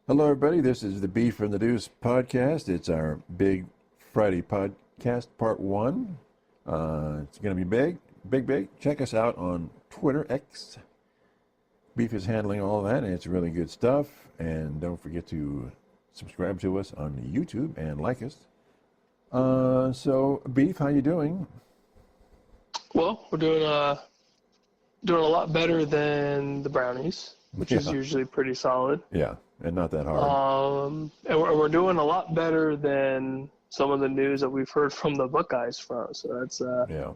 Hello, everybody. This is the Beef from the Deuce podcast. It's our Big Friday podcast, part one. It's going to be big. Check us out on Twitter, X. Beef is handling all that, and it's really good stuff. And don't forget to subscribe to us on YouTube and like us. So, Beef, how you doing? Well, we're doing a lot better than the Brownies, which is usually pretty solid. Yeah, and not that hard. And we're doing a lot better than some of the news that we've heard from the Buckeyes front. So that's Yeah.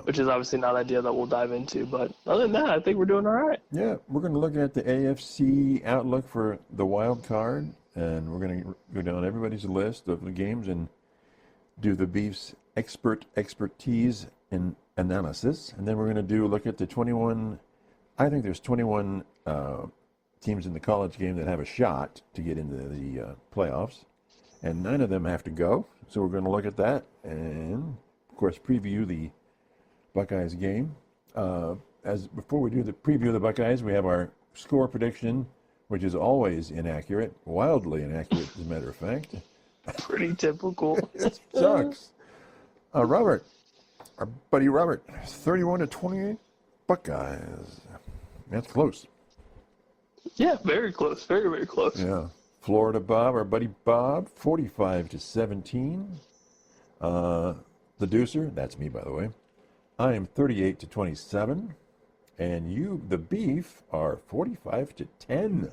which is obviously not an idea that we'll dive into. But other than that, I think we're doing all right. Yeah, we're going to look at the AFC outlook for the Wildcard, and we're going to go down everybody's list of the games and do the Beef's expertise in analysis. And then we're going to look at the 21, I think there's 21 teams in the college game that have a shot to get into the playoffs, and 9 of them have to go. So we're going to look at that and, of course, preview the Buckeyes game. Before we do the preview of the Buckeyes, we have our score prediction, which is always inaccurate, wildly inaccurate, as a matter of fact. Pretty typical. It sucks. Robert, our buddy Robert, 31-28 Buckeyes. That's close. Yeah, very close. Very, very close. Yeah. Florida Bob, our buddy Bob, 45-17. The Deucer, that's me, by the way. I am 38-27. And you, the Beef, are 45-10.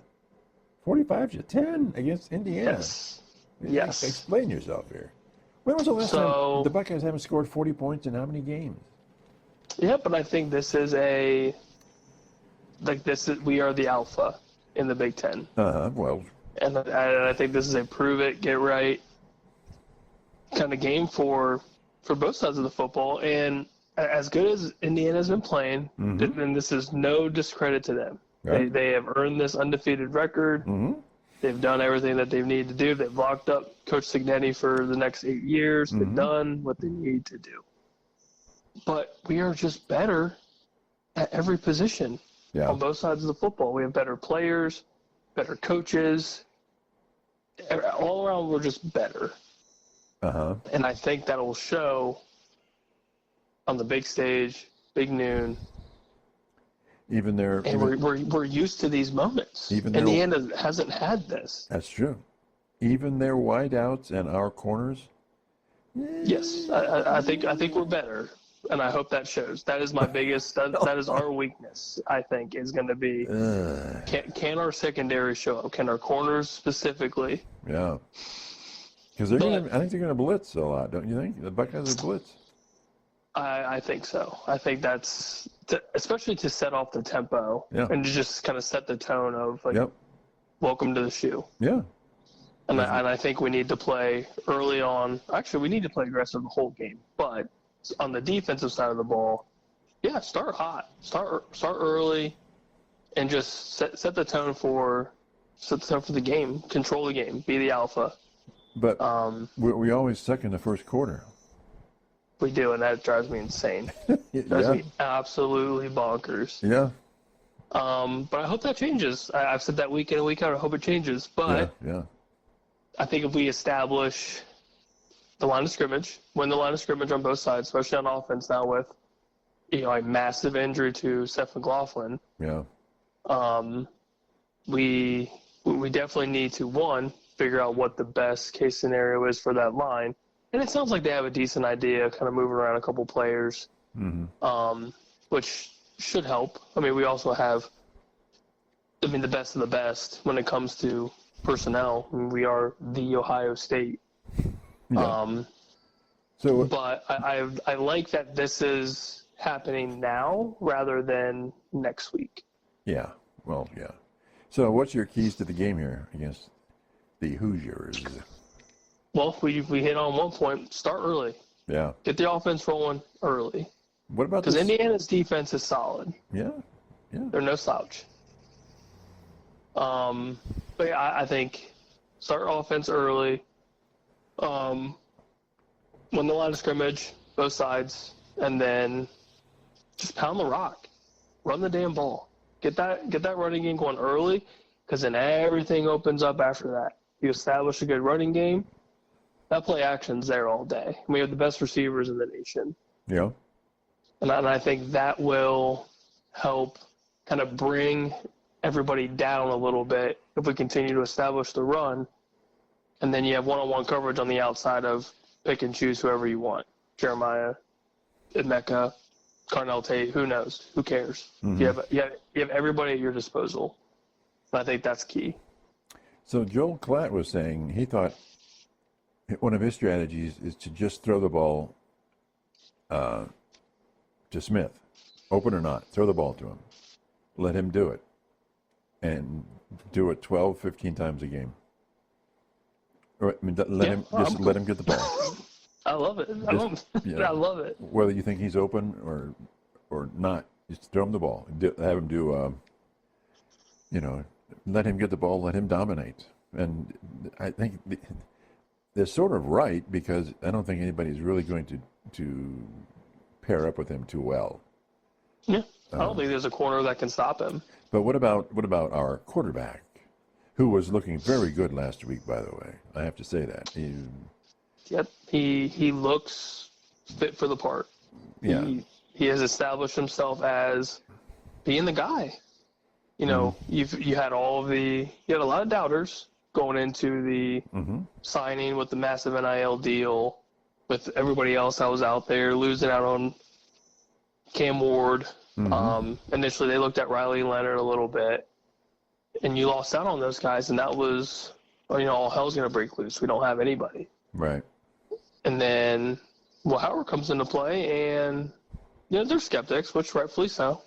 45-10 against Indiana. Yes. Explain yourself here. When was the last time the Buckeyes haven't scored 40 points in how many games? Yeah, but I think we are the alpha in the Big Ten. Well. And I think this is a prove it, get right kind of game for both sides of the football. And as good as Indiana's been playing, and this is no discredit to them. Right. They have earned this undefeated record. They've done everything that they've needed to do. They've locked up Coach Cignetti for the next 8 years. They've done what they need to do. But we are just better at every position on both sides of the football. We have better players, better coaches. All around, we're just better. And I think that will show on the big stage, big noon. And we're used to these moments. Indiana hasn't had this. That's true. Even their wideouts and our corners. Yes, I think we're better, and I hope that shows. That is my biggest. That is our weakness. I think is going to be can our secondary show up? Can our corners specifically? Yeah, because I think they're going to blitz a lot, don't you think? The Buckeyes are blitz. I think so. I think that's especially to set off the tempo and to just kind of set the tone of welcome to the shoe. Yeah. And I think we need to play early on. Actually, we need to play aggressive the whole game. But on the defensive side of the ball, start hot, start early, and just set the tone for the game. Control the game. Be the alpha. But we always suck in the first quarter. We do, and that drives me insane. It drives me absolutely bonkers. Yeah. But I hope that changes. I've said that week in and week out. I hope it changes. But I think if we establish the line of scrimmage, win the line of scrimmage on both sides, especially on offense now with a massive injury to Seth McLaughlin. Yeah. We definitely need to figure out what the best case scenario is for that line. And it sounds like they have a decent idea, kind of moving around a couple players, which should help. I mean, we also have, the best of the best when it comes to personnel. I mean, we are the Ohio State. Yeah. But I like that this is happening now rather than next week. Yeah. Well, yeah. So what's your keys to the game here against the Hoosiers? Well, we hit on one point. Start early. Yeah. Get the offense rolling early. What about because Indiana's defense is solid. Yeah. Yeah. They're no slouch. But I think start offense early. Win the line of scrimmage, both sides, and then just pound the rock. Run the damn ball. Get that running game going early. because then everything opens up after that. You establish a good running game, that play action's there all day. We have the best receivers in the nation. Yeah. And I think that will help kind of bring everybody down a little bit if we continue to establish the run. And then you have one-on-one coverage on the outside of pick and choose whoever you want. Jeremiah, Emeka, Carnell Tate, who knows? Who cares? Mm-hmm. You have everybody at your disposal. And I think that's key. So Joel Klatt was saying he thought one of his strategies is to just throw the ball to Smith, open or not, throw the ball to him. Let him do it. And do it 12, 15 times a game. Or, I mean, let him get the ball. I love it. I love it. Whether you think he's open or not, just throw him the ball. Have him do, let him get the ball, let him dominate. And I think they're sort of right, because I don't think anybody's really going to pair up with him too well. Yeah, I don't think there's a corner that can stop him. But what about our quarterback, who was looking very good last week, by the way? I have to say that. He looks fit for the part. Yeah. He has established himself as being the guy. You had you had a lot of doubters going into the signing with the massive NIL deal, with everybody else that was out there losing out on Cam Ward. Initially, they looked at Riley Leonard a little bit, and you lost out on those guys, and that was, all hell's going to break loose. We don't have anybody. Right. And then Howard comes into play, and they're skeptics, which rightfully so.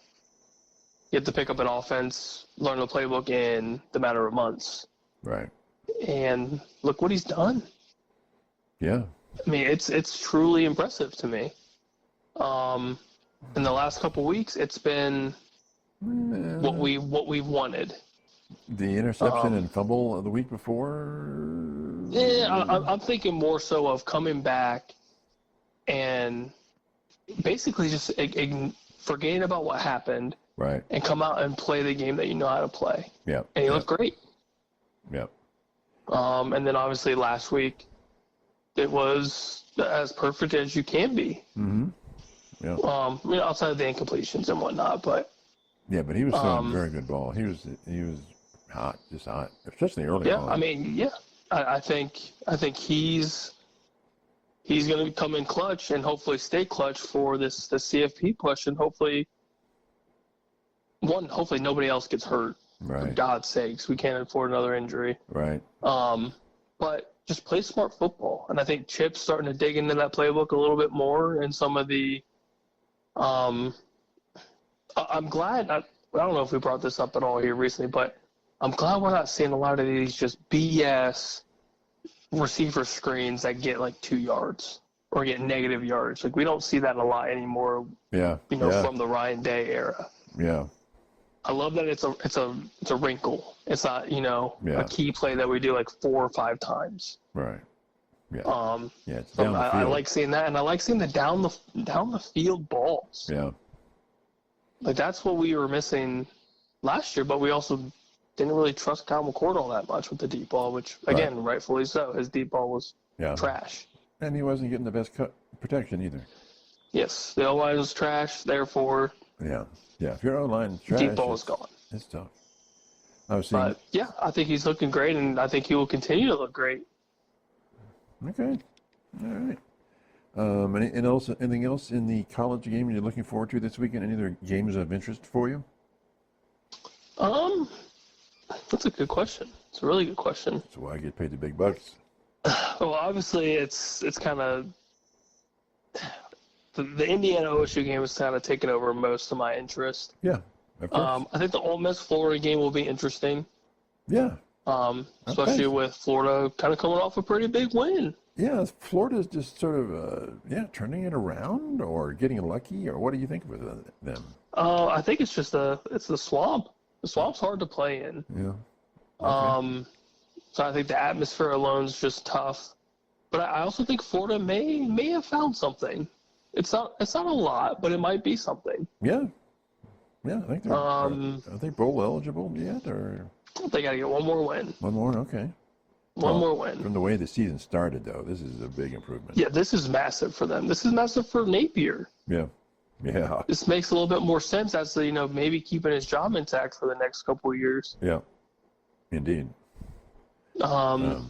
You have to pick up an offense, learn the playbook in the matter of months. Right. And look what he's done. Yeah. I mean, it's truly impressive to me. In the last couple weeks, it's been what we wanted. The interception and fumble of the week before? Yeah, I'm thinking more so of coming back and basically just forgetting about what happened. Right. And come out and play the game that you know how to play. Yeah. And he looked great. Yeah. And then obviously last week, it was as perfect as you can be. Mm-hmm. Yeah. Outside of the incompletions and whatnot, but. Yeah, but he was throwing very good ball. He was hot, just hot, especially early on. Yeah, I mean, I think he's going to come in clutch and hopefully stay clutch for the CFP push, and hopefully nobody else gets hurt. Right. For God's sakes, we can't afford another injury. Right. But just play smart football, and I think Chip's starting to dig into that playbook a little bit more, and some of the. I'm glad. I don't know if we brought this up at all here recently, but I'm glad we're not seeing a lot of these just BS receiver screens that get like 2 yards or get negative yards. Like, we don't see that a lot anymore. Yeah. From the Ryan Day era. Yeah. I love that it's a wrinkle. It's not a key play that we do like 4 or 5 times. Right. Yeah. It's so down the field. I like seeing that, and I like seeing the down the field balls. Yeah. Like, that's what we were missing last year, but we also didn't really trust Kyle McCord all that much with the deep ball, which again, rightfully so. His deep ball was trash, and he wasn't getting the best protection either. Yes, the O-line was trash. Therefore, yeah. If your O-line is trash, deep ball is gone. It's tough. But I think he's looking great, and I think he will continue to look great. Okay. All right. Anything else in the college game you're looking forward to this weekend? Any other games of interest for you? That's a good question. It's a really good question. That's why I get paid the big bucks. Well, obviously, it's kind of the Indiana OSU game has kind of taken over most of my interest. Yeah, of course. I think the Ole Miss Florida game will be interesting. Yeah. Especially with Florida kind of coming off a pretty big win. Yeah, Florida's just sort of turning it around or getting lucky, or what do you think of them? I think it's just the swamp. The swamp's hard to play in. Yeah. Okay. So I think the atmosphere alone is just tough. But I also think Florida may have found something. It's not a lot, but it might be something. Yeah. Yeah, I think they're. Are they bowl eligible yet, or? They got to get one more win. One more, okay. One more win. From the way the season started, though, this is a big improvement. Yeah, this is massive for them. This is massive for Napier. Yeah. This makes a little bit more sense as to, maybe keeping his job intact for the next couple of years. Yeah, indeed. But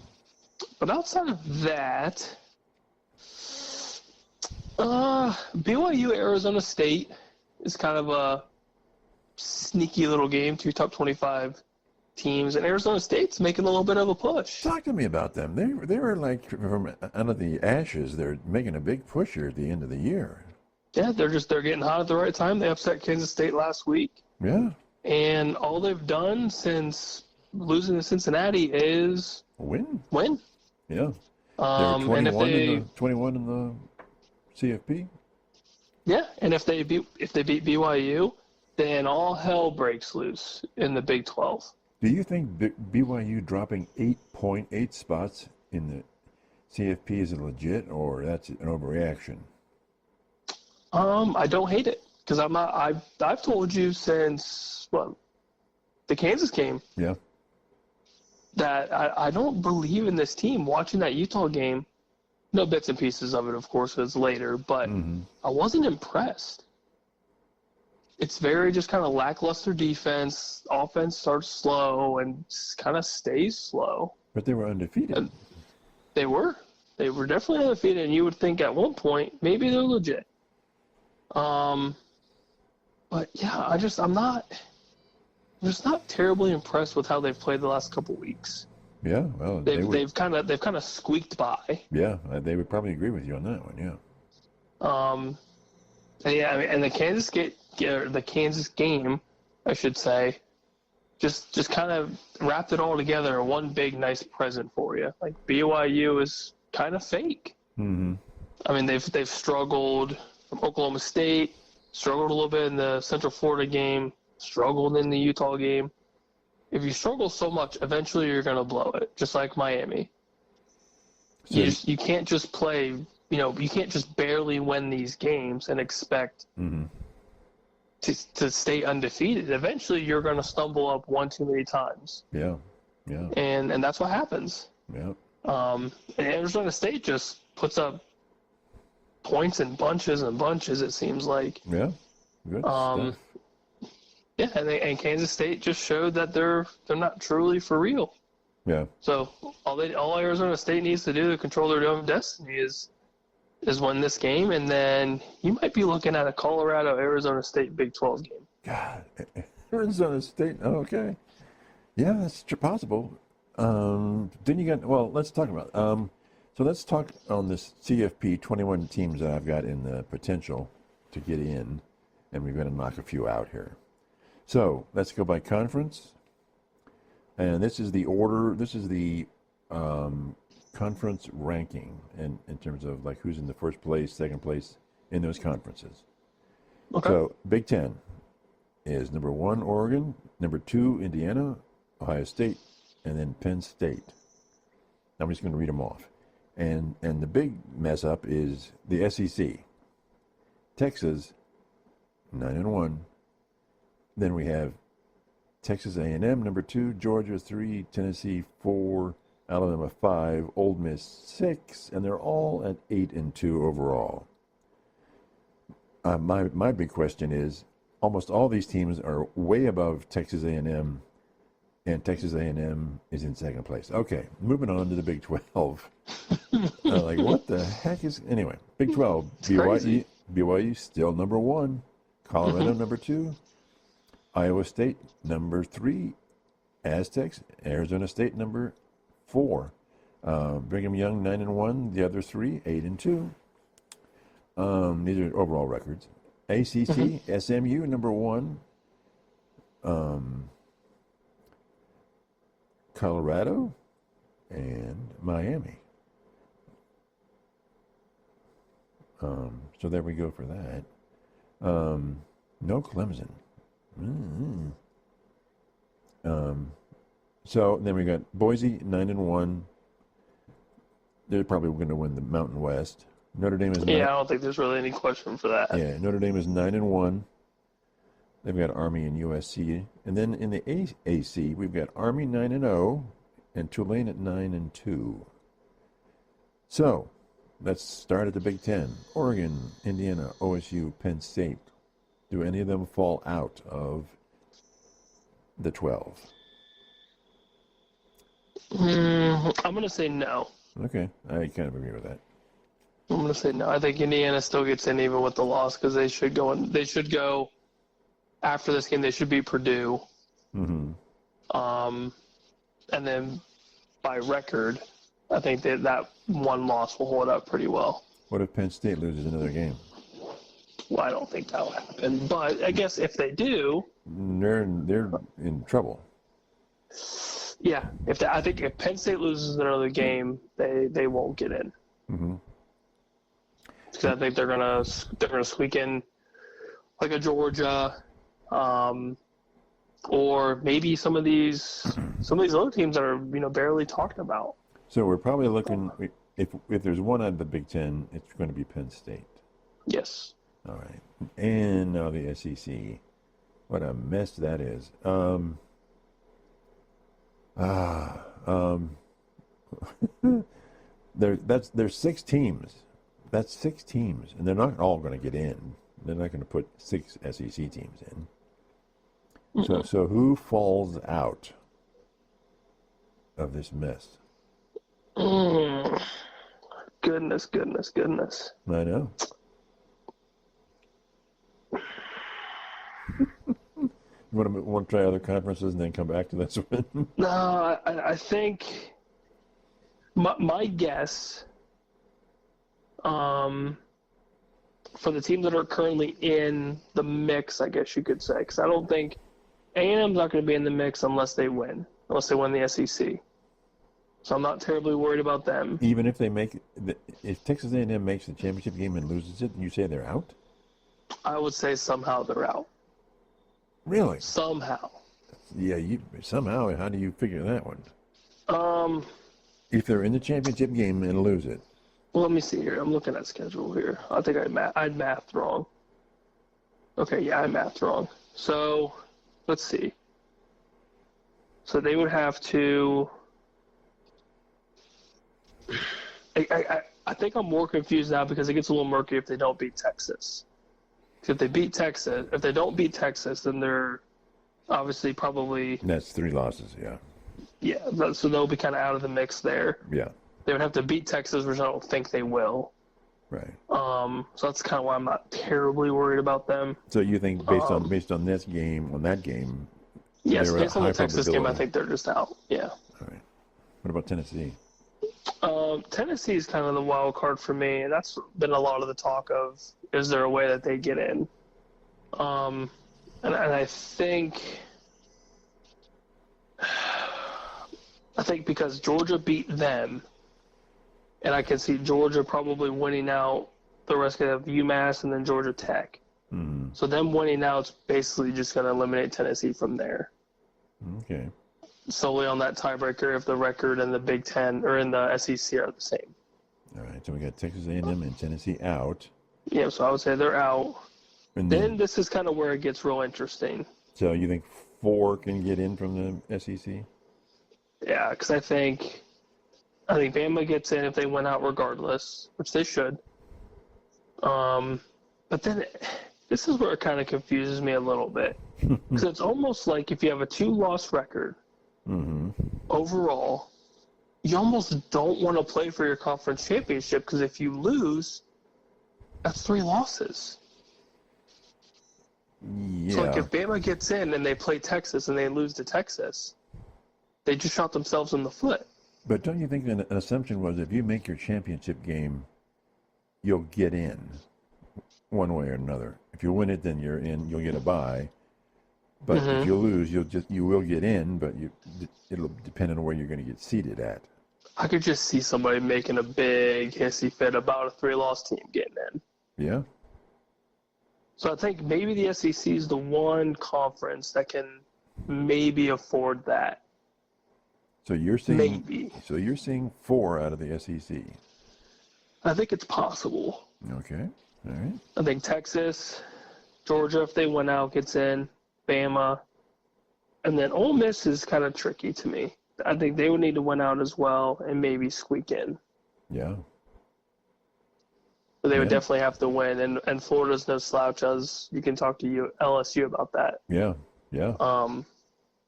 outside of that, BYU Arizona State is kind of a sneaky little game, 2 top 25 teams, and Arizona State's making a little bit of a push. Talk to me about them. They were like from out of the ashes. They're making a big push here at the end of the year. Yeah, they're getting hot at the right time. They upset Kansas State last week. Yeah. And all they've done since losing to Cincinnati is win. Yeah. They're 21 in the CFP. Yeah, and if they beat BYU, then all hell breaks loose in the Big 12. Do you think BYU dropping 8.8 spots in the CFP is legit, or that's an overreaction? I don't hate it because I've told you since the Kansas game. Yeah. That I don't believe in this team. Watching that Utah game, no bits and pieces of it, of course, was later, but I wasn't impressed. It's very just kind of lackluster defense. Offense starts slow and kind of stays slow. But they were undefeated. And they were definitely undefeated, and you would think at one point maybe they're legit. But yeah, I'm just not terribly impressed with how they've played the last couple weeks. Yeah, well, they've kind of squeaked by. Yeah, they would probably agree with you on that one. Yeah. And the Kansas game, I should say, just kind of wrapped it all together in one big nice present for you. Like BYU is kind of fake. Mm-hmm. I mean, they've struggled from Oklahoma State, struggled a little bit in the Central Florida game, struggled in the Utah game. If you struggle so much, eventually you're going to blow it, just like Miami. So you can't just play, you can't just barely win these games and expect to stay undefeated. Eventually you're going to stumble up one too many times. Yeah. And that's what happens. Yeah. And Arizona State just puts up points in bunches and bunches, it seems like. Yeah. Good stuff. Yeah, and Kansas State just showed that they're not truly for real. Yeah. So all Arizona State needs to do to control their own destiny is win this game, and then you might be looking at a Colorado-Arizona State Big 12 game. God, Arizona State. Okay. Yeah, that's possible. Then you got. Well, let's talk about. So let's talk on this CFP 21 teams that I've got in the potential to get in, and we're going to knock a few out here. So let's go by conference. And this is the order. This is the conference ranking in terms of like who's in the first place, second place in those conferences. Okay. So Big Ten is number 1, Oregon, number 2, Indiana, Ohio State, and then Penn State. I'm just going to read them off. And the big mess up is the SEC. Texas, 9-1. Then we have Texas A&M, number 2, Georgia, 3, Tennessee, 4, Alabama, 5, Ole Miss, 6, and they're all at 8-2 overall. My big question is, almost all these teams are way above Texas A&M, and Texas A&M is in second place. Okay, moving on to the Big 12. Like, what the heck is... Anyway, Big 12, BYU still number 1, Colorado number 2, Iowa State, number 3. Aztecs, Arizona State, number 4. Brigham Young, 9-1. The other 3, 8-2. These are overall records. ACC, SMU, number 1. Colorado, and Miami. So there we go for that. No Clemson. So then we got Boise, 9-1. They're probably going to win the Mountain West. Notre Dame is I don't think there's really any question for that. Yeah, Notre Dame is 9-1. They've got Army and USC. And then in the AAC, we've got Army 9-0 and Tulane at 9-2. So, let's start at the Big Ten. Oregon, Indiana, OSU, Penn State. Do any of them fall out of the 12? I'm going to say no. Okay, I kind of agree with that. I'm going to say no. I think Indiana still gets in even with the loss because they should go in. They should go after this game. They should beat Purdue. Mm-hmm. And then by record, I think that one loss will hold up pretty well. What if Penn State loses another game? Well, I don't think that will happen. But I guess if they do, they're in trouble. Yeah, I think if Penn State loses another game, they won't get in. Mm-hmm. Because I think they're gonna squeak in like a Georgia, or maybe some of these other teams that are barely talked about. So we're probably looking, if there's one out of the Big Ten, it's going to be Penn State. Yes. All right, and now the SEC. What a mess that is. There's 6 teams. That's 6 teams, and they're not all going to get in. They're not going to put 6 SEC teams in. So who falls out of this mess? Goodness. I know. You want to try other conferences and then come back to this one? No, I think my guess for the teams that are currently in the mix, I guess you could say, because I don't think A&M's not going to be in the mix unless they win the SEC. So I'm not terribly worried about them. Even if if Texas A&M makes the championship game and loses it, you say they're out? I would say somehow they're out. Really? Somehow. Yeah, somehow. How do you figure that one? If they're in the championship game and lose it. Well, let me see here. I'm looking at schedule here. I think I mathed wrong. Okay, yeah, I mathed wrong. So, let's see. So they would have to. I think I'm more confused now because it gets a little murky if they don't beat Texas. If they don't beat Texas, then they're obviously probably. That's 3 losses, yeah. Yeah, so they'll be kind of out of the mix there. Yeah. They would have to beat Texas, which I don't think they will. Right. So that's kind of why I'm not terribly worried about them. So you think based on that game? Yes, based on the Texas game, I think they're just out. Yeah. All right. What about Tennessee? Tennessee is kind of the wild card for me, and that's been a lot of the talk of, is there a way that they get in? And I think because Georgia beat them, and I can see Georgia probably winning out the rest of UMass and then Georgia Tech. Mm-hmm. So them winning out is basically just going to eliminate Tennessee from there. Okay. Solely on that tiebreaker if the record and the Big Ten or in the SEC are the same. All right, so we got Texas A&M and Tennessee out. Yeah, so I would say they're out. And then this is kind of where it gets real interesting. So you think 4 can get in from the SEC? Yeah, because I think Bama gets in if they win out regardless, which they should. But then this is where it kind of confuses me a little bit. Because it's almost like if you have a 2-loss record overall, you almost don't want to play for your conference championship because if you lose, that's 3 losses. Yeah. So, like, if Bama gets in and they play Texas and they lose to Texas, they just shot themselves in the foot. But don't you think an assumption was if you make your championship game, you'll get in one way or another? If you win it, then you're in. You'll get a bye. But if you lose, you will get in, but it'll depend on where you're going to get seated at. I could just see somebody making a big hissy fit about a 3-loss team getting in. Yeah. So I think maybe the SEC is the one conference that can maybe afford that. So you're seeing maybe. So you're seeing 4 out of the SEC. I think it's possible. Okay. All right. I think Texas, Georgia, if they win out, gets in. Bama, and then Ole Miss is kind of tricky to me. I think they would need to win out as well and maybe squeak in. Yeah. But they would definitely have to win, and Florida's no slouch, as you can talk to LSU about that. Yeah.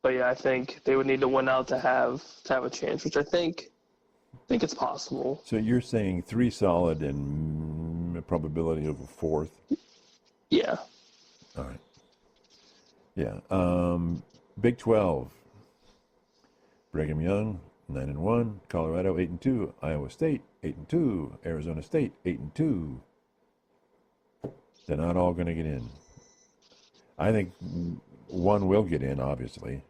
But yeah, I think they would need to win out to have a chance, which I think it's possible. So you're saying 3 solid and a probability of a 4th? Yeah. All right. Yeah. Big 12. Brigham Young 9-1, Colorado 8-2, Iowa State 8-2, Arizona State 8-2. They're not all going to get in. I think one will get in, obviously,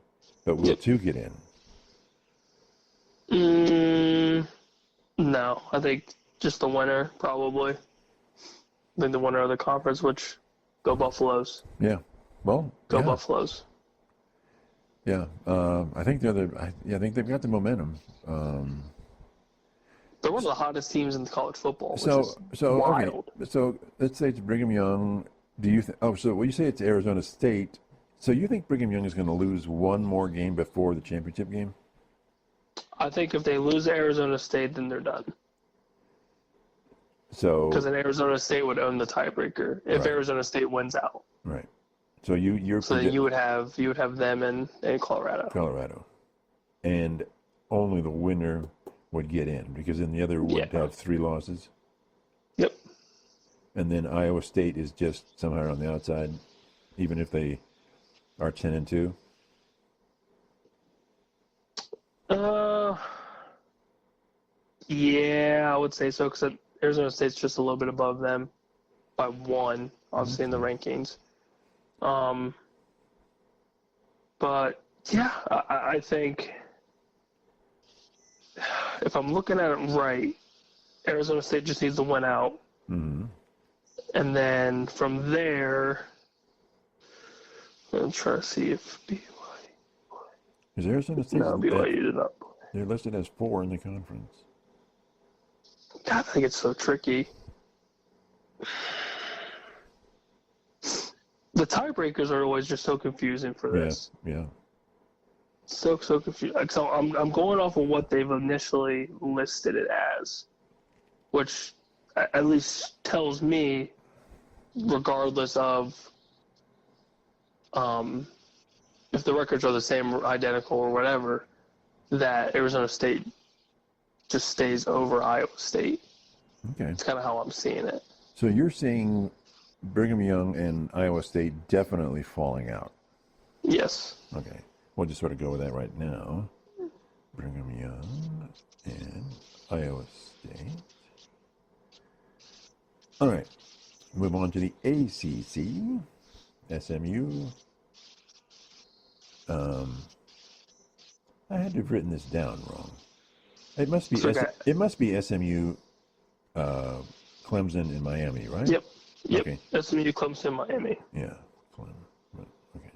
but will 2 get in? No, I think just the winner probably. I think the winner of the conference, which go Buffaloes. Yeah. Well, go Buffaloes. Yeah, I think I think they've got the momentum. They're one of the hottest teams in college football. Which So is wild. Okay. So let's say it's Brigham Young. Do you? So when you say it's Arizona State, so you think Brigham Young is going to lose one more game before the championship game? I think if they lose Arizona State, then they're done. So because then Arizona State would own the tiebreaker if Arizona State wins out. Right. So you would have them in Colorado. Colorado, and only the winner would get in because then the other would have 3 losses. Yep. And then Iowa State is just somehow on the outside, even if they are 10-2. Yeah, I would say so because Arizona State's just a little bit above them by 1, obviously in the rankings. But yeah, I think if I'm looking at it right, Arizona State just needs to win out. Mm-hmm. And then from there, I'm trying to see if BYU. Is Arizona State? No, BYU did not play. They're listed as 4 in the conference. God, I think it's so tricky. The tiebreakers are always just so confusing for this. Yeah. So confusing. So I'm going off of what they've initially listed it as, which at least tells me, regardless of if the records are the same or identical or whatever, that Arizona State just stays over Iowa State. Okay. It's kind of how I'm seeing it. So you're seeing Brigham Young and Iowa State definitely falling out. Yes. Okay. We'll just sort of go with that right now. Brigham Young and Iowa State. All right. Move on to the ACC. SMU. I had to have written this down wrong. It must be it must be SMU, Clemson, and Miami, right? Yep. Okay. SMU, Clemson, Miami. Yeah. Okay.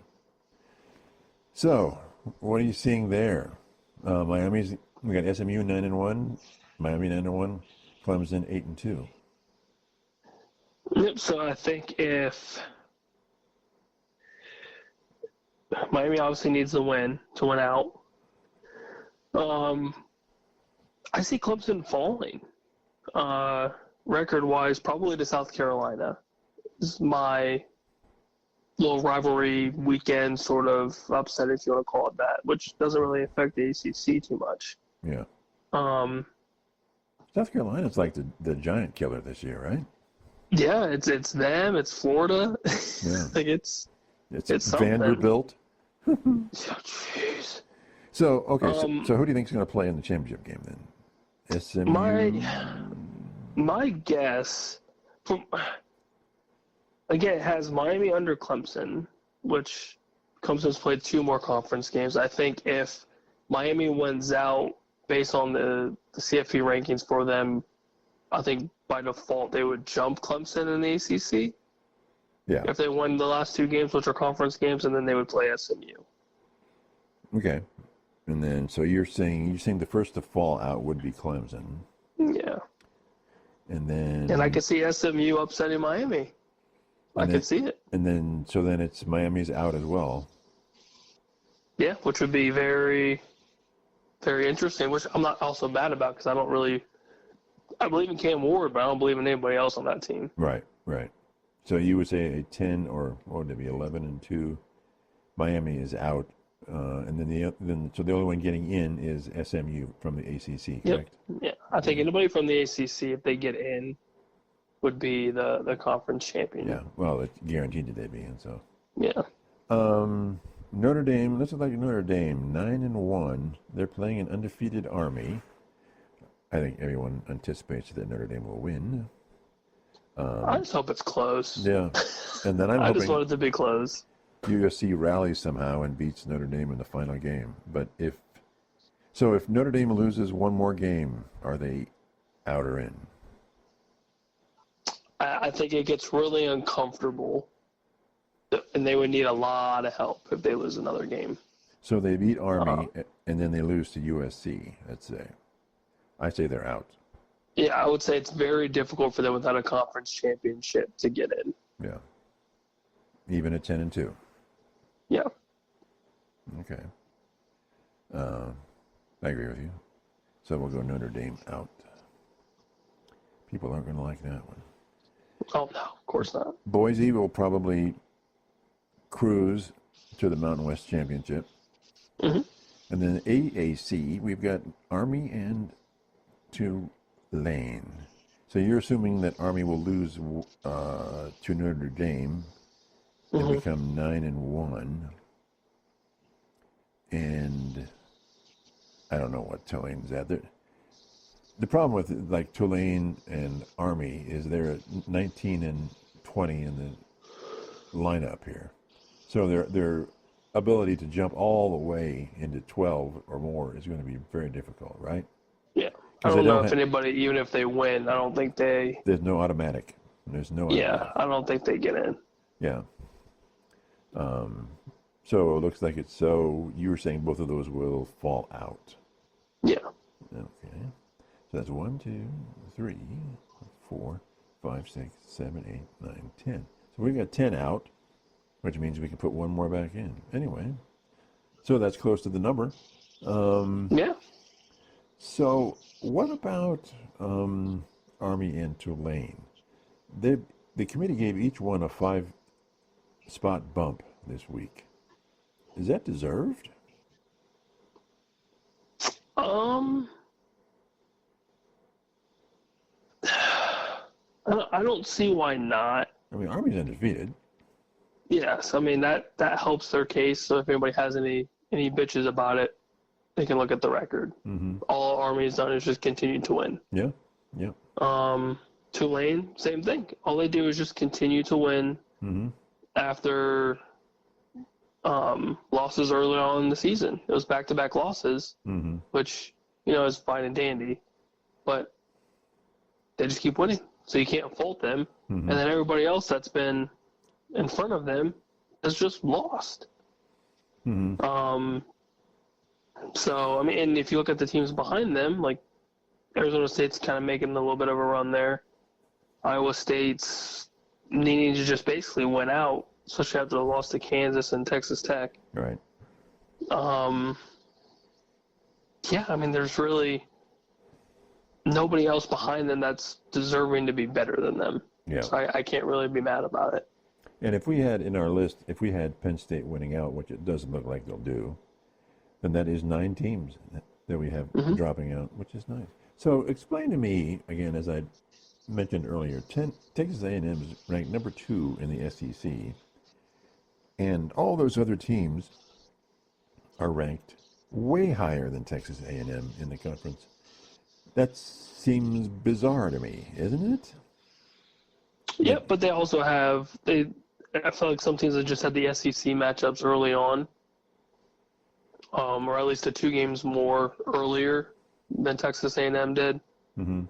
So, what are you seeing there? We got SMU 9-1, Miami 9-1, Clemson 8-2. Yep. So I think if Miami obviously needs the win to win out, I see Clemson falling. Record-wise, probably to South Carolina. This is my little rivalry weekend sort of upset, if you want to call it that, which doesn't really affect the ACC too much. Yeah. South Carolina's like the giant killer this year, right? Yeah, it's them, it's Florida. Yeah. Like it's Vanderbilt. Yeah, jeez. So so who do you think is going to play in the championship game then? SMU. My guess, again, has Miami under Clemson, which Clemson's played 2 more conference games. I think if Miami wins out based on the CFP rankings for them, I think by default they would jump Clemson in the ACC. Yeah. If they win the last 2 games, which are conference games, and then they would play SMU. Okay. And then, so you're saying the first to fall out would be Clemson. Yeah. And then... And I could see SMU upsetting Miami. I could see it. And then it's Miami's out as well. Yeah, which would be very, very interesting, which I'm not also bad about because I believe in Cam Ward, but I don't believe in anybody else on that team. Right. So you would say a 10 or what would it be, 11-2, Miami is out, and then the only one getting in is SMU from the ACC, correct? Yep. Yeah, I think anybody from the ACC, if they get in, would be the conference champion. Yeah. Well, it's guaranteed that they'd be in. So. Yeah. Notre Dame. Let's look like Notre Dame, 9-1. They're playing an undefeated Army. I think everyone anticipates that Notre Dame will win. I just hope it's close. Yeah, and then I'm I hoping just want it to be close. USC rallies somehow and beats Notre Dame in the final game. But if Notre Dame loses one more game, are they out or in? I think it gets really uncomfortable, and they would need a lot of help if they lose another game. So they beat Army, and then they lose to USC, let's say. I say they're out. Yeah, I would say it's very difficult for them without a conference championship to get in. Yeah. Even at 10-2. Yeah. Okay. I agree with you. So we'll go Notre Dame out. People aren't going to like that one. Oh, no, of course not. Boise will probably cruise to the Mountain West Championship. Mm-hmm. And then AAC, we've got Army and Tulane. So you're assuming that Army will lose to Notre Dame and become 9-1. And I don't know what Tulane's at. The problem with like Tulane and Army is they're at 19-20 in the lineup here. So their ability to jump all the way into 12 or more is going to be very difficult, right? Yeah. I don't know if anybody, even if they win, I don't think they... There's no automatic. Yeah, I don't think they get in. Yeah. So it looks like you were saying both of those will fall out. Yeah. Okay. So that's 1, 2, 3, 4, 5, 6, 7, 8, 9, 10. So we've got 10 out, which means we can put one more back in. Anyway, so that's close to the number. Yeah. So what about Army and Tulane? The committee gave each one a 5-spot bump this week. Is that deserved? I don't see why not. I mean, Army's undefeated. Yes, I mean that helps their case. So if anybody has any bitches about it, they can look at the record. Mm-hmm. All Army's done is just continue to win. Yeah. Tulane, same thing. All they do is just continue to win after losses early on in the season. It was back-to-back losses, which is fine and dandy, but they just keep winning. So you can't fault them. And then everybody else that's been in front of them has just lost. So, I mean, and if you look at the teams behind them, like Arizona State's kind of making a little bit of a run there. Iowa State's needing to just basically win out, especially after the loss to Kansas and Texas Tech. Right. Yeah, I mean, there's really nobody else behind them that's deserving to be better than them. Yeah. So I can't really be mad about it. And if we had in our list, if we had Penn State winning out, which it doesn't look like they'll do, then that is 9 teams that we have dropping out, which is nice. So explain to me, again, as I mentioned earlier, Texas A&M is ranked number 2 in the SEC, and all those other teams are ranked way higher than Texas A&M in the conference. That seems bizarre to me, isn't it? Yeah, but they also have I feel like some teams have just had the SEC matchups early on, or at least the 2 games more earlier than Texas A&M did. And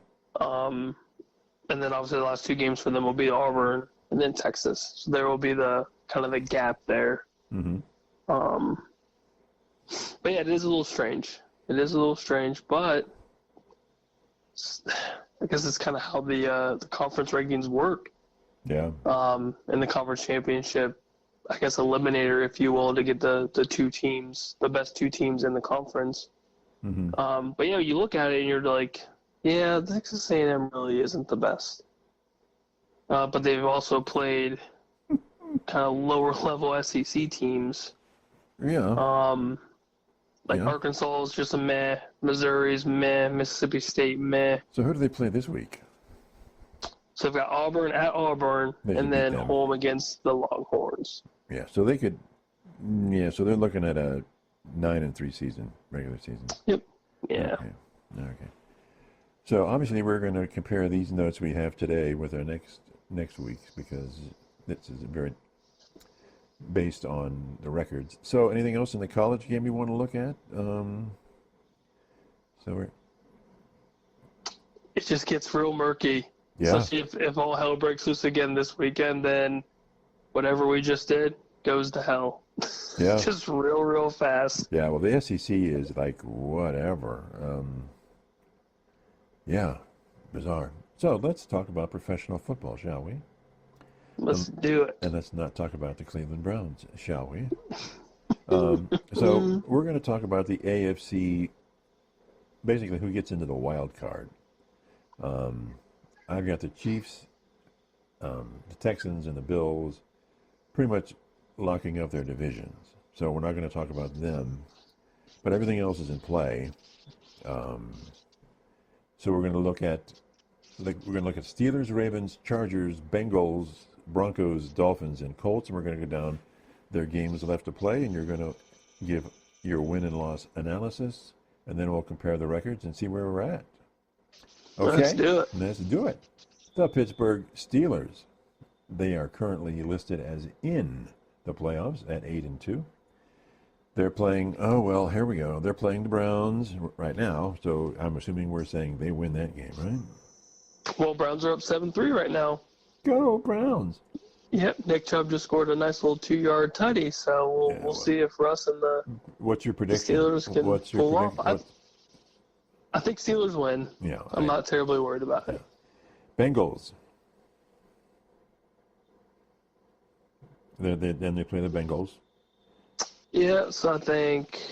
then obviously the last 2 games for them will be Auburn and then Texas. So there will be the kind of the gap there. But yeah, it is a little strange. But I guess it's kind of how the conference rankings work. Yeah. In the conference championship, I guess eliminator, if you will, to get the two teams, the best two teams in the conference. Mm-hmm. But you look at it and you're like, yeah, Texas A&M really isn't the best. But they've also played kind of lower level SEC teams. Yeah. Like Yeah. Arkansas is just a meh, Missouri's meh, Mississippi State meh. So who do they play this week? So they've got Auburn at Auburn, They should and beat then them. home against the Longhorns. Yeah. So they could. Yeah. So they're looking at a 9-3 season, regular season. Yep. Yeah. Okay. Okay. So obviously we're going to compare these notes we have today with our next week's because this is very based on the records. So anything else in the college game you want to look at? It just gets real murky. Yeah. Especially if all hell breaks loose again this weekend, then whatever we just did goes to hell. Yeah. Just real fast. Yeah. Well, the SEC is like whatever. Yeah. Bizarre. So let's talk about professional football, shall we? Let's do it. And let's not talk about the Cleveland Browns, shall we? So we're going to talk about the AFC, basically who gets into the wild card. I've got the Chiefs, the Texans, and the Bills pretty much locking up their divisions. So we're not going to talk about them, but everything else is in play. So we're going to look at Steelers, Ravens, Chargers, Bengals, Broncos, Dolphins, and Colts, and we're going to go down their games left to play, and you're going to give your win and loss analysis, and then we'll compare the records and see where we're at. Okay? Let's do it. Let's do it. The Pittsburgh Steelers, they are currently listed as in the playoffs at 8-2. They're playing, here we go. They're playing the Browns right now, so I'm assuming we're saying they win that game, right? Well, Browns are up 7-3 right now. Go Browns. Yep, Nick Chubb just scored a nice little 2-yard tutty, so we'll see if Russ and the What's your prediction? Steelers can pull off. I think Steelers win. Yeah, I'm not terribly worried about it. Bengals. Then they play the Bengals. Yeah, so I think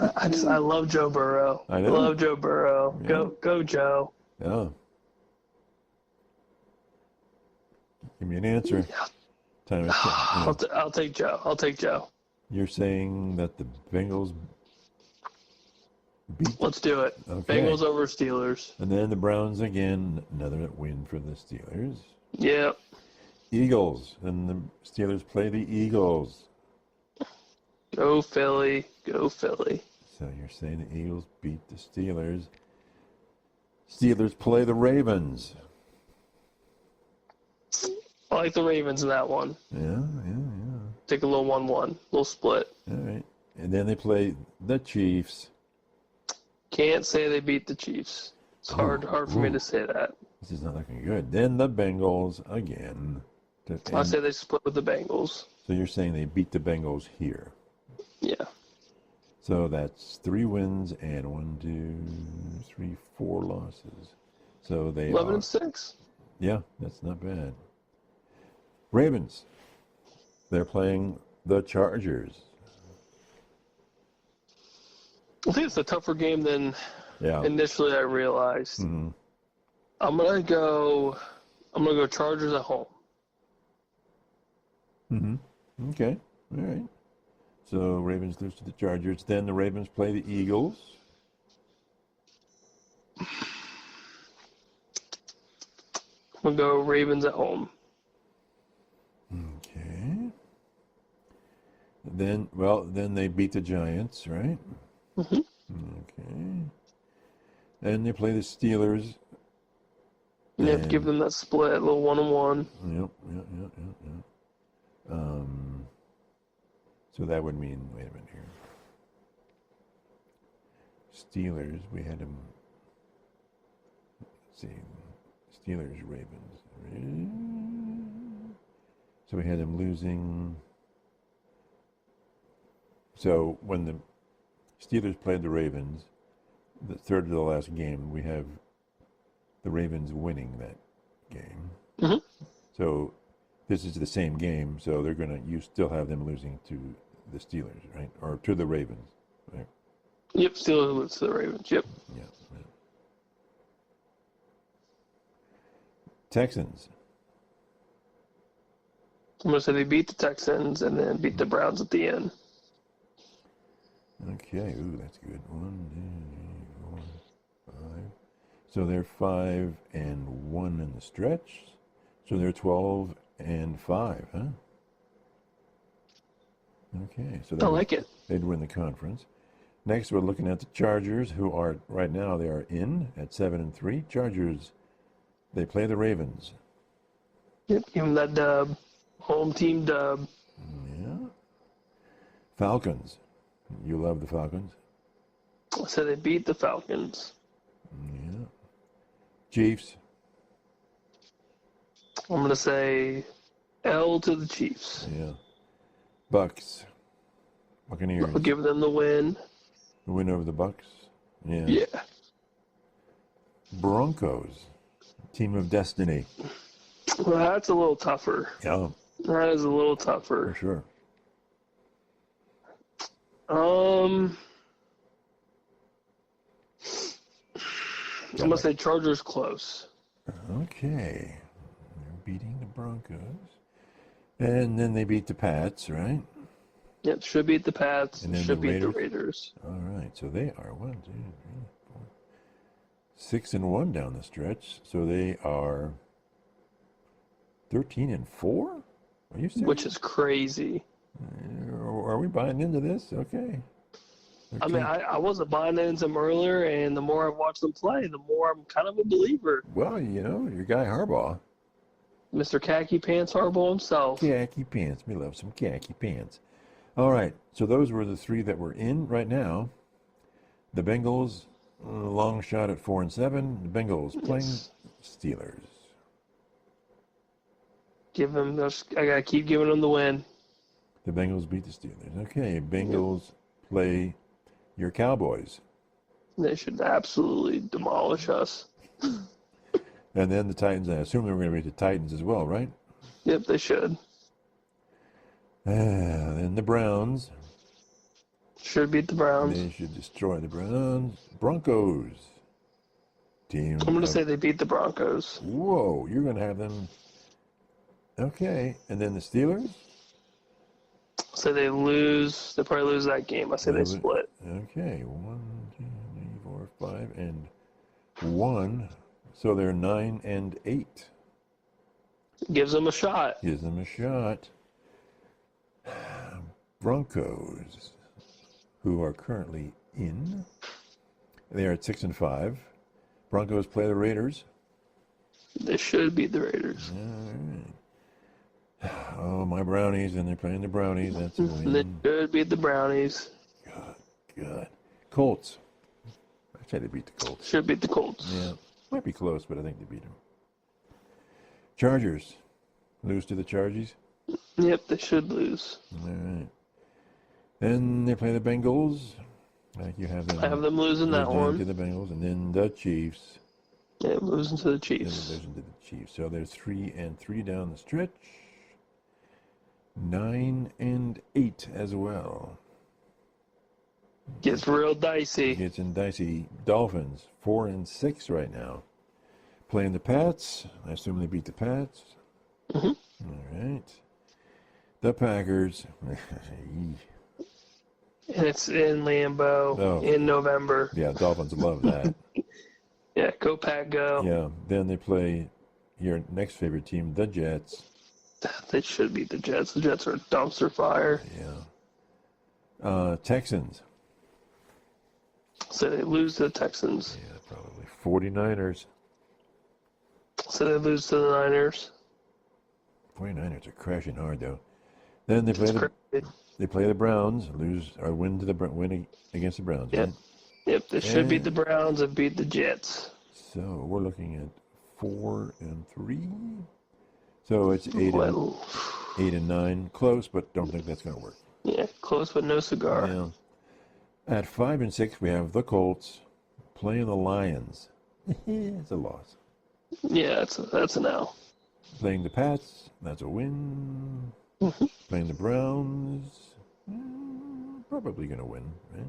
I love Joe Burrow. I know. Love Joe Burrow. Yeah. Go Joe. Yeah. Give me an answer. Time is I'll take Joe. I'll take Joe. You're saying that the Bengals beat. Let's do it. Okay. Bengals over Steelers. And then the Browns again. Another win for the Steelers. Yep. Eagles. And the Steelers play the Eagles. Go Philly. Go Philly. So you're saying the Eagles beat the Steelers. Steelers play the Ravens. I like the Ravens in that one. Yeah. Take a little 1-1. Little split. All right. And then they play the Chiefs. Can't say they beat the Chiefs. It's hard for me to say that. This is not looking good. Then the Bengals again. I say they split with the Bengals. So you're saying they beat the Bengals here. Yeah. So that's 3 wins and 4 losses. So they 11-6. Yeah, that's not bad. Ravens. They're playing the Chargers. I think it's a tougher game than initially I realized. Mm-hmm. I'm gonna go Chargers at home. Mm-hmm. Okay. All right. So Ravens lose to the Chargers. Then the Ravens play the Eagles. I'm gonna go Ravens at home. Okay. Then they beat the Giants, right? Mm-hmm. Okay. And they play the Steelers. Yep, give them that split, a little 1-1. Yep. So that would mean, wait a minute here. Steelers, we had them. Let's see. Steelers, Ravens. So we had them losing. So when the Steelers played the Ravens, the third to the last game, we have the Ravens winning that game. Mm-hmm. So this is the same game, so you still have them losing to the Steelers, right? Or to the Ravens, right? Yep, Steelers lose to the Ravens. Yep. Yeah. Texans. I'm going to say they beat the Texans and then beat the Browns at the end. Okay, ooh, that's good. 1, 2, 3, 4, 5. So they're 5-1 in the stretch. So they're 12-5, huh? Okay, so I like it. They'd win the conference. Next, we're looking at the Chargers, who are right now they are in at 7-3. Chargers, they play the Ravens. Yep, give them that dub, home team dub. Yeah. Falcons, you love the Falcons. So they beat the Falcons. Yeah. Chiefs. I'm going to say L to the Chiefs. Yeah. Bucks. Buccaneers. I'll give them the win. The win over the Bucks. Yeah. Yeah. Broncos. Team of destiny. Well, that's a little tougher. Yeah, That is a little for tougher. sure. I'm going to say Chargers close. Okay. They're beating the Broncos. And then they beat the Pats, right? Yep, should beat the Pats. And then Should the beat the Raiders? Raiders. All right. So they are 1, 2, 3, 4, 6-1 down the stretch. So they are 13-4? Are you serious? Which is crazy. Are we buying into this? Okay. I mean, I wasn't buying into them earlier, and the more I watch them play, the more I'm kind of a believer. Well, your guy Harbaugh. Mr. Khaki Pants Harbaugh himself. Khaki pants. We love some khaki pants. All right. So those were the three that were in right now. The Bengals, long shot at 4-7. The Bengals playing Steelers. I gotta keep giving them the win. The Bengals beat the Steelers. Okay. Bengals play your Cowboys. They should absolutely demolish us. And then the Titans. I assume they were going to beat the Titans as well, right? Yep, they should. Then the Browns. Should beat the Browns. They should destroy the Browns. Broncos. Team. I'm gonna say they beat the Broncos. Whoa, you're going to have them. Okay. And then the Steelers. So they lose. They probably lose that game. I say they split. Okay. 1, 2, 3, 4, 5, and 1. So they're 9-8. Gives them a shot. Gives them a shot. Broncos, who are currently in, they are at 6-5. Broncos play the Raiders. They should beat the Raiders. All right. Oh, my Brownies, and they're playing the Brownies. That's a win. They should beat the Brownies. God. Colts. I'd say they beat the Colts. Should beat the Colts. Yeah. Might be close, but I think they beat them. Chargers. Lose to the Chargers. Yep, they should lose. All right. Then they play the Bengals. Like you have them. I have them losing that one. To the Bengals, and then the Chiefs. Yeah, losing to the Then Chiefs. losing to the Chiefs. So they're 3-3 down the stretch. 9-8 as well. Gets real dicey. Gets in dicey. Dolphins 4-6 right now. Playing the Pats. I assume they beat the Pats. Mm-hmm. All right. The Packers. And it's in Lambeau in November. Yeah, Dolphins love that. Yeah, go Pack, go. Yeah. Then they play your next favorite team, the Jets. They should beat the Jets. The Jets are a dumpster fire. Yeah. Texans. So they lose to the Texans. Yeah, probably. 49ers. So they lose to the Niners. 49ers are crashing hard, though. Then they play the Browns, win against the Browns. Yep. Right? Yep, they should beat the Browns and beat the Jets. So we're looking at 4-3. So it's 8-9. Close, but don't think that's going to work. Yeah, close but no cigar. Yeah. At 5-6, we have the Colts playing the Lions. It's a loss. Yeah, that's an L. Playing the Pats, that's a win. Mhm. Playing the Browns, probably going to win, right?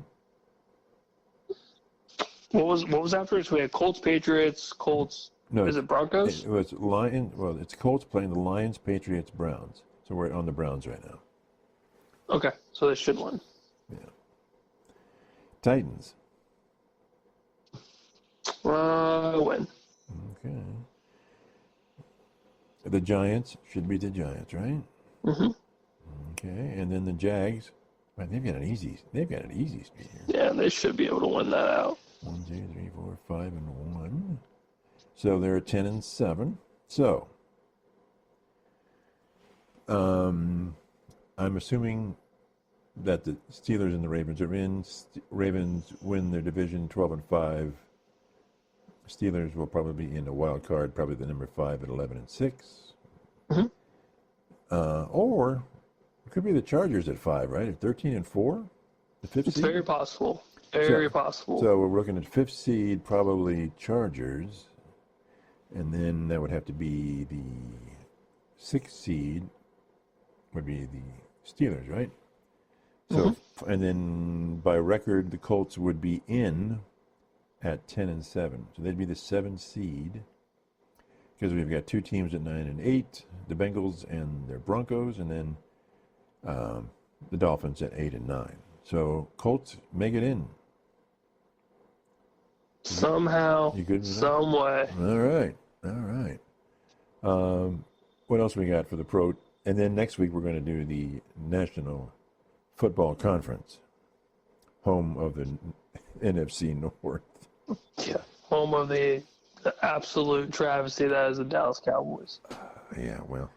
What was after it? So we had Colts, Patriots, Colts. No, Is it Broncos? it was Lions. Well, it's Colts playing the Lions, Patriots, Browns. So we're on the Browns right now. Okay, so they should win. Yeah. Titans. Win. Okay. The Giants should be the Giants, right? Mm-hmm. Okay, and then the Jags. Man, they've got an easy streak here. Yeah, they should be able to win that out. 1, 2, 3, 4, 5, and 1. So they're 10-7. So, I'm assuming that the Steelers and the Ravens are in. Ravens win their division 12-5. Steelers will probably be in a wild card, probably the number 5 at 11-6. Mm-hmm. Or it could be the Chargers at 5, right? At 13-4, the fifth It's seed. very possible. Very possible. So we're looking at 5th seed, probably Chargers, and then that would have to be the 6th seed would be the Steelers, right? So, and then by record, the Colts would be in at 10-7. So they'd be the 7th seed because we've got 2 teams at 9-8, the Bengals and their Broncos, and then the Dolphins at 8-9. So Colts make it in. Somehow, You good with that? some way. All right. What else we got for the pro? And then next week we're going to do the National Football Conference, home of the NFC North. Yeah, home of the absolute travesty that is the Dallas Cowboys. Yeah, well,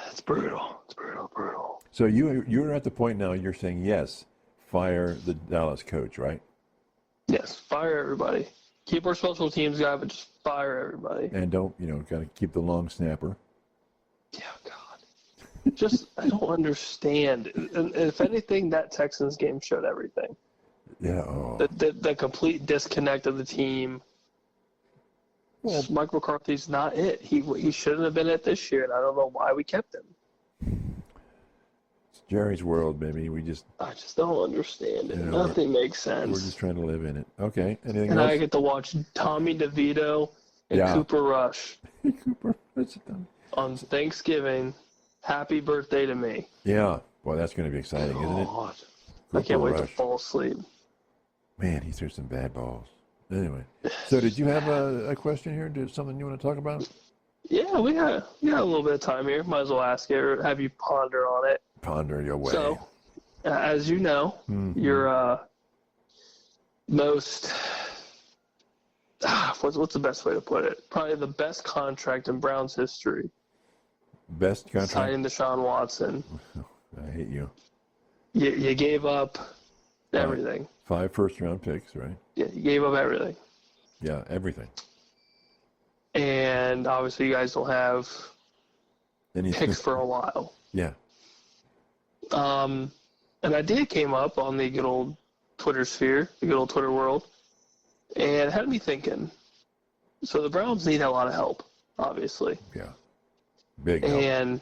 It's brutal. It's brutal. So you're at the point now. You're saying yes, fire the Dallas coach, right? Yes, fire everybody. Keep our special teams guy, but just fire everybody. And don't got to keep the long snapper. Yeah, God. Just, I don't understand. And if anything, that Texans game showed everything. Yeah. Oh. The complete disconnect of the team. Well, Mike McCarthy's not it. He shouldn't have been it this year, and I don't know why we kept him. It's Jerry's world, baby. I just don't understand it. Nothing makes sense. We're just trying to live in it. Okay. Anything and else? I get to watch Tommy DeVito and Cooper Rush Cooper, on Thanksgiving. Happy birthday to me. Yeah. Well, that's going to be exciting, isn't it? God. I can't wait to fall asleep. Man, he threw some bad balls. Anyway, so did you have a question here? Something you want to talk about? Yeah, we got a little bit of time here. Might as well ask it or have you ponder on it. Ponder your way. So, as you know, your most what's the best way to put it? Probably the best contract in Browns history. Best contract? Signing Deshaun Watson. I hate you. You gave up everything. 5 first-round picks, right? Yeah, you gave up everything. Yeah, everything. And obviously you guys don't have picks for a while. Yeah. An idea came up on the good old Twitter sphere, the good old Twitter world, and it had me thinking. So the Browns need a lot of help, obviously. Yeah. Big help.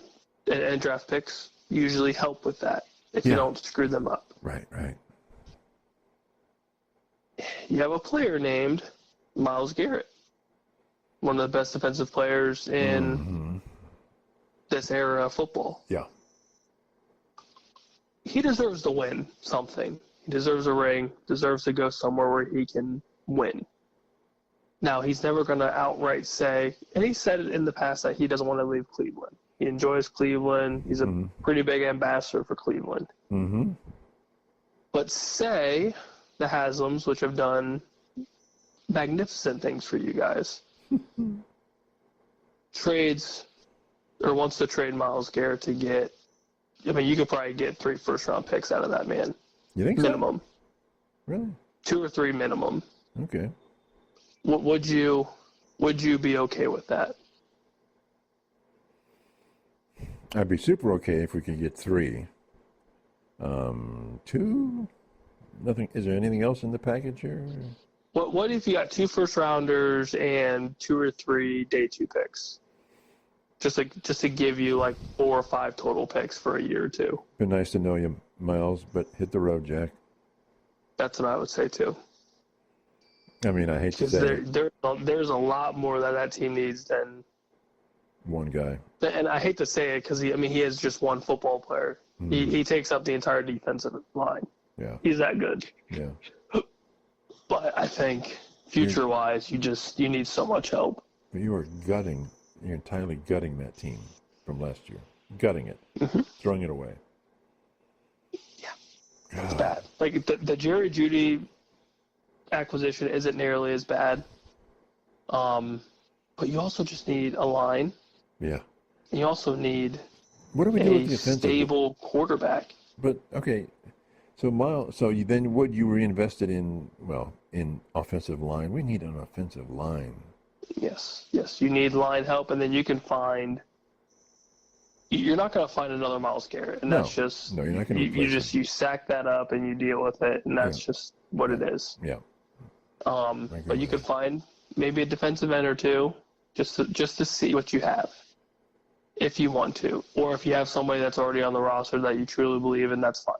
And draft picks usually help with that if you don't screw them up. Right. You have a player named Myles Garrett, one of the best defensive players in this era of football. Yeah. He deserves to win something. He deserves a ring, deserves to go somewhere where he can win. Now, he's never going to outright say, and he said it in the past, that he doesn't want to leave Cleveland. He enjoys Cleveland. He's a pretty big ambassador for Cleveland. Mm-hmm. But say the Haslams, which have done magnificent things for you guys, wants to trade Myles Garrett to get, you could probably get 3 first-round picks out of that man. You think minimum. So? Really? 2 or 3 minimum. Okay. Would you be okay with that? I'd be super okay if we could get 3. 2? Nothing. Is there anything else in the package here? What if you got 2 first-rounders and 2 or 3 day 2 picks? Just to give you like 4 or 5 total picks for a year or two. Been nice to know you, Miles, but hit the road, Jack. That's what I would say too. I mean, I hate to say it. There's a lot more that team needs than One guy. And I hate to say it because he is just one football player. He takes up the entire defensive line. Yeah. He's that good. Yeah. But I think future-wise, you need so much help. But you're entirely gutting that team from last year. Gutting it. Throwing it away. Yeah. It's bad. Like, the Jerry Jeudy acquisition isn't nearly as bad. But you also just need a line. Yeah. And you also need what do we do with the offensive? Stable quarterback. But, okay. So, Miles, what you reinvested in offensive line. We need an offensive line. Yes. You need line help, and then you can find. You're not going to find another Myles Garrett, and that's just. No, you're not going to. You sack that up and you deal with it, and that's just what it is. Yeah. But you could find maybe a defensive end or two, just to see what you have, if you want to, or if you have somebody that's already on the roster that you truly believe in, that's fine.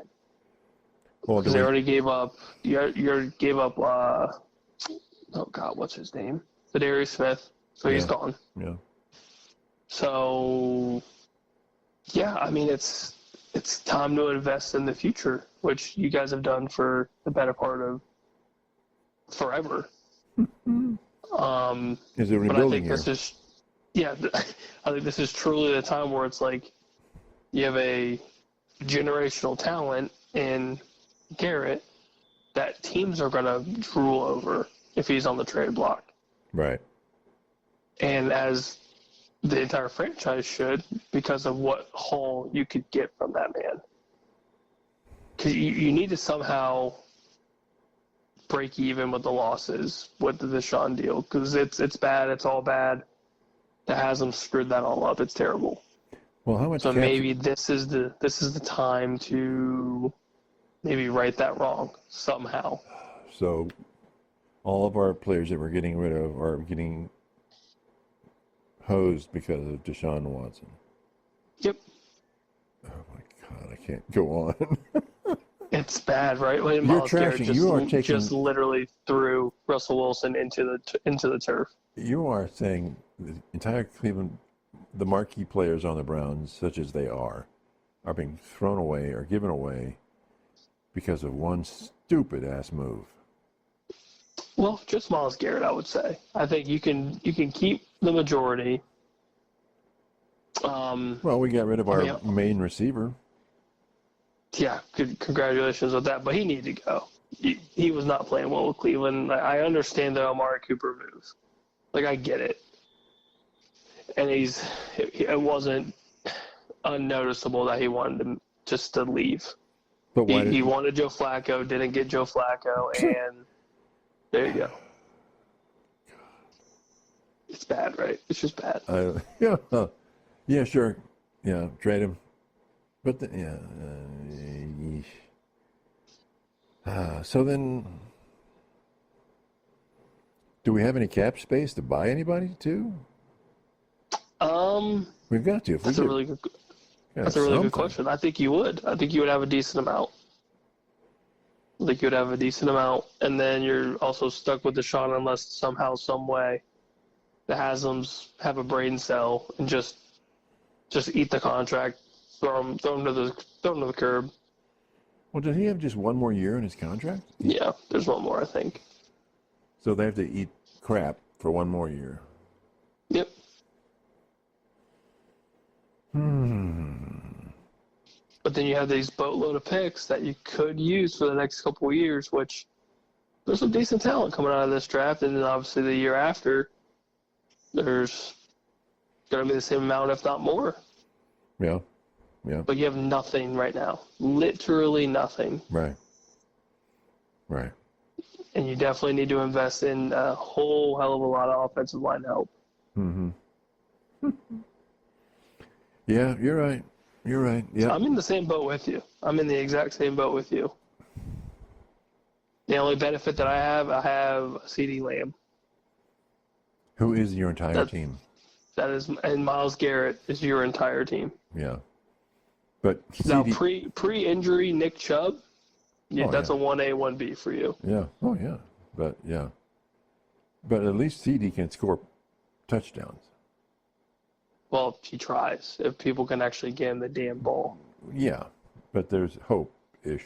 Well, because they already gave up. You gave up. Oh God, what's his name? Zadarius Smith. So he's gone. Yeah. So, yeah, it's time to invest in the future, which you guys have done for the better part of forever. Is it rebuilding but I think here? I think this is truly the time where it's like you have a generational talent in Garrett that teams are going to drool over if he's on the trade block. Right. And as the entire franchise should, because of what haul you could get from that man. Because you need to somehow break even with the losses with the Deshaun deal, because it's bad. It's all bad. That has them screwed that all up. It's terrible. Well, how much? So maybe this is the time to maybe right that wrong somehow. So all of our players that we're getting rid of are getting hosed because of Deshaun Watson. Yep. Oh my God, I can't go on. It's bad, right? When You're Myles Garrett trashing. just literally threw Russell Wilson into the turf. You are saying the entire Cleveland, the marquee players on the Browns, such as they are being thrown away or given away because of one stupid ass move. Well, just Myles Garrett, I would say. I think you can keep the majority. Well, we got rid of our main receiver. Yeah, congratulations with that. But he needed to go. He was not playing well with Cleveland. I understand the Amari Cooper move. Like, I get it. And it wasn't unnoticeable that he wanted him just to leave. But why he wanted Joe Flacco, didn't get Joe Flacco, and there you go. It's bad, right? It's just bad. Yeah, sure. Yeah, trade him. But so then, do we have any cap space to buy anybody too? We've got to. That's a really good question. I think you would. I think you would have a decent amount. And then you're also stuck with Deshaun unless somehow, some way, the Haslam's have a brain cell and just eat the contract, throw him to the curb. Well, did he have just one more year in his contract? Yeah, there's one more, I think. So they have to eat crap for one more year. Yep. But then you have these boatload of picks that you could use for the next couple of years, which there's some decent talent coming out of this draft. And then obviously the year after, there's going to be the same amount, if not more. Yeah. But you have nothing right now. Literally nothing. Right. And you definitely need to invest in a whole hell of a lot of offensive line help. Yeah, you're right. Yeah. I'm in the same boat with you. I'm in the exact same boat with you. The only benefit that I have a CD Lamb. Who is your entire team? That is, and Myles Garrett is your entire team. Yeah. But Now, CD... pre-injury Nick Chubb, that's a 1A, 1B for you. Yeah. Oh, yeah. But at least CD can score touchdowns. Well, he tries. If people can actually get him the damn ball. Yeah. But there's hope-ish.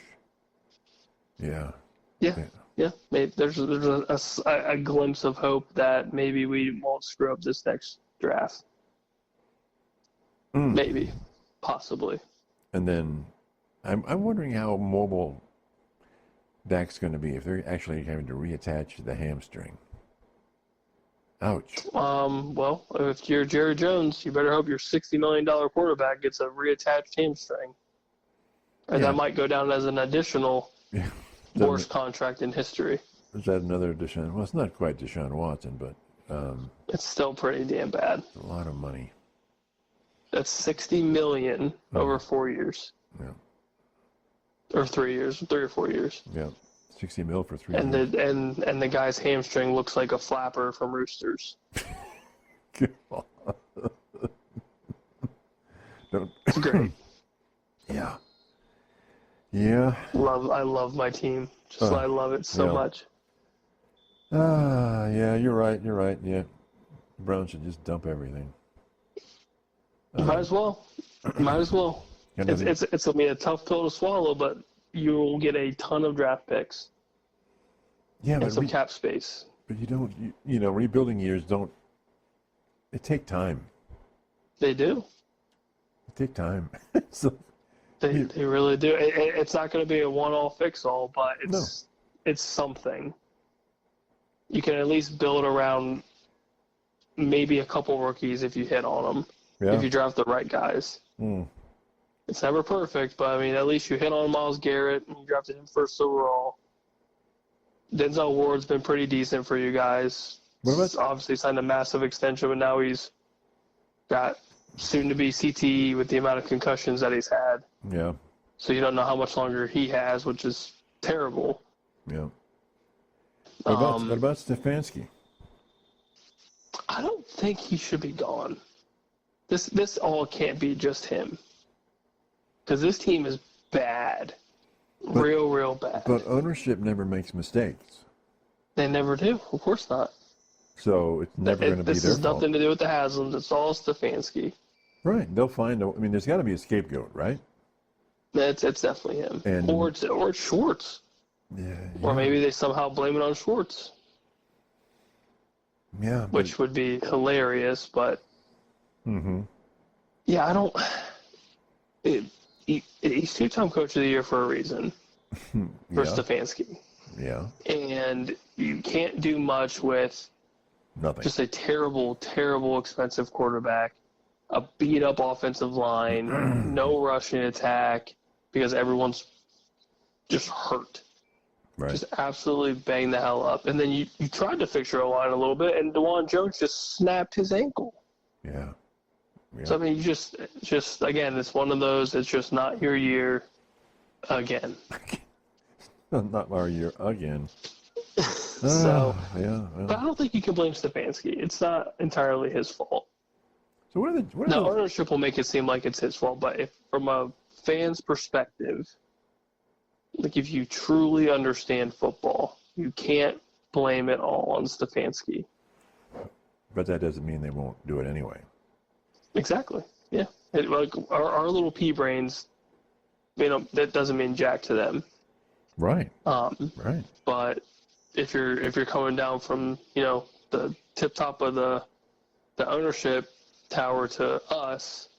Yeah. Yeah. Maybe there's a glimpse of hope that maybe we won't screw up this next draft. Maybe. Possibly. And then I'm wondering how mobile Dak's going to be if they're actually having to reattach the hamstring. Ouch. Well, if you're Jerry Jones, you better hope your $60 million quarterback gets a reattached hamstring. And that might go down as an additional worst contract in history. Is that another Deshaun? Well, it's not quite Deshaun Watson, but it's still pretty damn bad. A lot of money. That's $60 million over 4 years. Yeah. Or 3 years, 3 or 4 years. Yeah, 60 mil for 3 and years. And the guy's hamstring looks like a flapper from Roosters. It's great. Yeah. Yeah. I love my team. I love it so much. Yeah, you're right. Yeah. The Browns should just dump everything. Might as well. It's going to be a tough pill to swallow, but you'll get a ton of draft picks. Yeah, and some cap space. But you don't, rebuilding years they take time. They do. They take time. They really do. It's not going to be a one-all fix-all, but it's something. You can at least build around maybe a couple rookies if you hit on them. Yeah. If you draft the right guys. It's never perfect, but, at least you hit on Myles Garrett and you drafted him first overall. Denzel Ward's been pretty decent for you guys. He's obviously signed a massive extension, but now he's got soon-to-be CTE with the amount of concussions that he's had. Yeah. So you don't know how much longer he has, which is terrible. Yeah. What about Stefanski? I don't think he should be gone. This all can't be just him. Because this team is bad. Real bad. But ownership never makes mistakes. They never do. Of course not. So it's never going to be their fault. This has nothing to do with the Haslams. It's all Stefanski. Right. They'll find there's got to be a scapegoat, right? It's definitely him. Or it's Schwartz. Yeah. Or maybe they somehow blame it on Schwartz. Yeah. Which would be hilarious, but... Yeah, I don't... He's two-time coach of the year for a reason. For Stefanski. Yeah. And you can't do much with nothing. Just a terrible, terrible expensive quarterback, a beat-up offensive line, no rushing attack because everyone's just hurt. Right. Just absolutely bang the hell up. And then you tried to fix your O-line a little bit, and DeJuan Jones just snapped his ankle. Yeah. So, you just again, it's one of those, it's just not your year again. Not our year again. So, yeah. Well. But I don't think you can blame Stefanski. It's not entirely his fault. So what are the ownership will make it seem like it's his fault, but if from a fan's perspective, like if you truly understand football, you can't blame it all on Stefanski. But that doesn't mean they won't do it anyway. Exactly. Yeah. Like our little pea brains, that doesn't mean jack to them. Right. Right. But if you're coming down from the tip top of the ownership tower to us,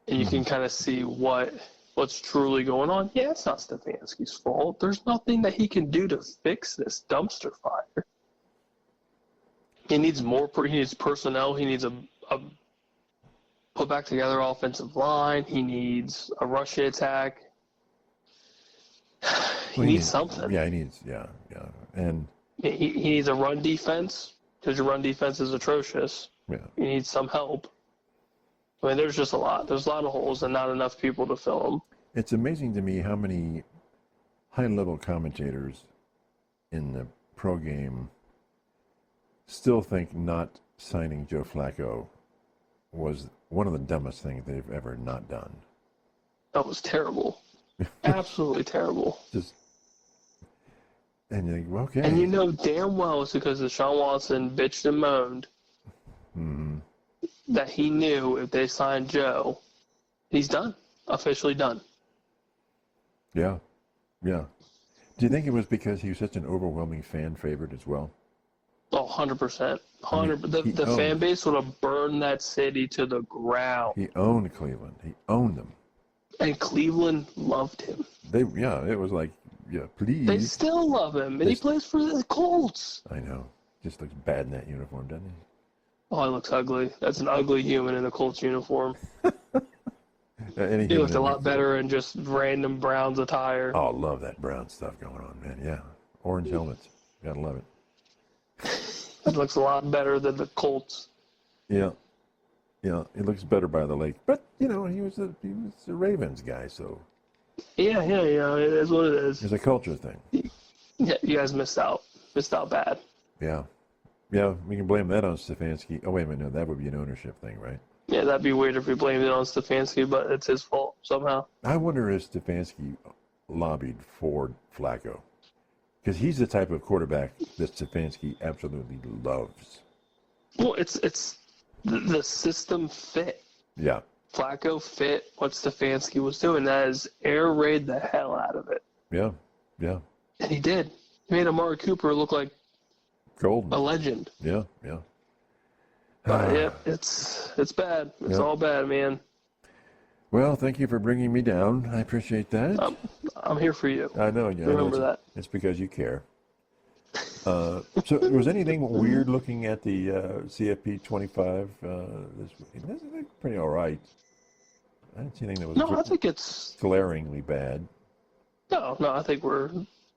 and you can kind of see what's truly going on. Yeah, it's not Stefanski's fault. There's nothing that he can do to fix this dumpster fire. He needs more. He needs personnel. He needs a put back together offensive line. He needs a rush attack. He needs something. Yeah, he needs. Yeah. And he needs a run defense because your run defense is atrocious. Yeah. He needs some help. There's just a lot. There's a lot of holes and not enough people to fill them. It's amazing to me how many high-level commentators in the pro game still think not signing Joe Flacco was one of the dumbest things they've ever not done. That was terrible. Absolutely terrible. And you think, well, okay. And you know damn well it's because Deshaun Watson bitched and moaned that he knew if they signed Joe, he's done. Officially done. Yeah. Yeah. Do you think it was because he was such an overwhelming fan favorite as well? Oh, 100%. The fan base would have burned that city to the ground. He owned Cleveland. He owned them. And Cleveland loved him. It was like, please. They still love him, and he plays for the Colts. I know. Just looks bad in that uniform, doesn't he? Oh, he looks ugly. That's an ugly human in a Colts uniform. He looked a lot better in just random Browns attire. Oh, I love that brown stuff going on, man. Yeah. Orange helmets. Gotta love it. It looks a lot better than the Colts. Yeah. Yeah, it looks better by the lake. But, he was a Ravens guy, so. Yeah, it is what it is. It's a culture thing. Yeah, you guys missed out. Missed out bad. Yeah. Yeah, we can blame that on Stefanski. Oh, wait a minute, no, that would be an ownership thing, right? Yeah, that'd be weird if we blamed it on Stefanski, but it's his fault somehow. I wonder if Stefanski lobbied for Flacco. Because he's the type of quarterback that Stefanski absolutely loves. Well, it's the system fit. Yeah. Flacco fit what Stefanski was doing. That is air raid the hell out of it. Yeah, yeah. And he did. He made Amari Cooper look like golden. A legend. Yeah, yeah. Yeah, it's bad. It's all bad, man. Well, thank you for bringing me down. I appreciate that. I'm here for you. I know. Yeah, remember that. It's because you care. So, was anything weird looking at the CFP 25 this week? This is pretty all right. I didn't see anything that was I think it's glaringly bad. No, I think we're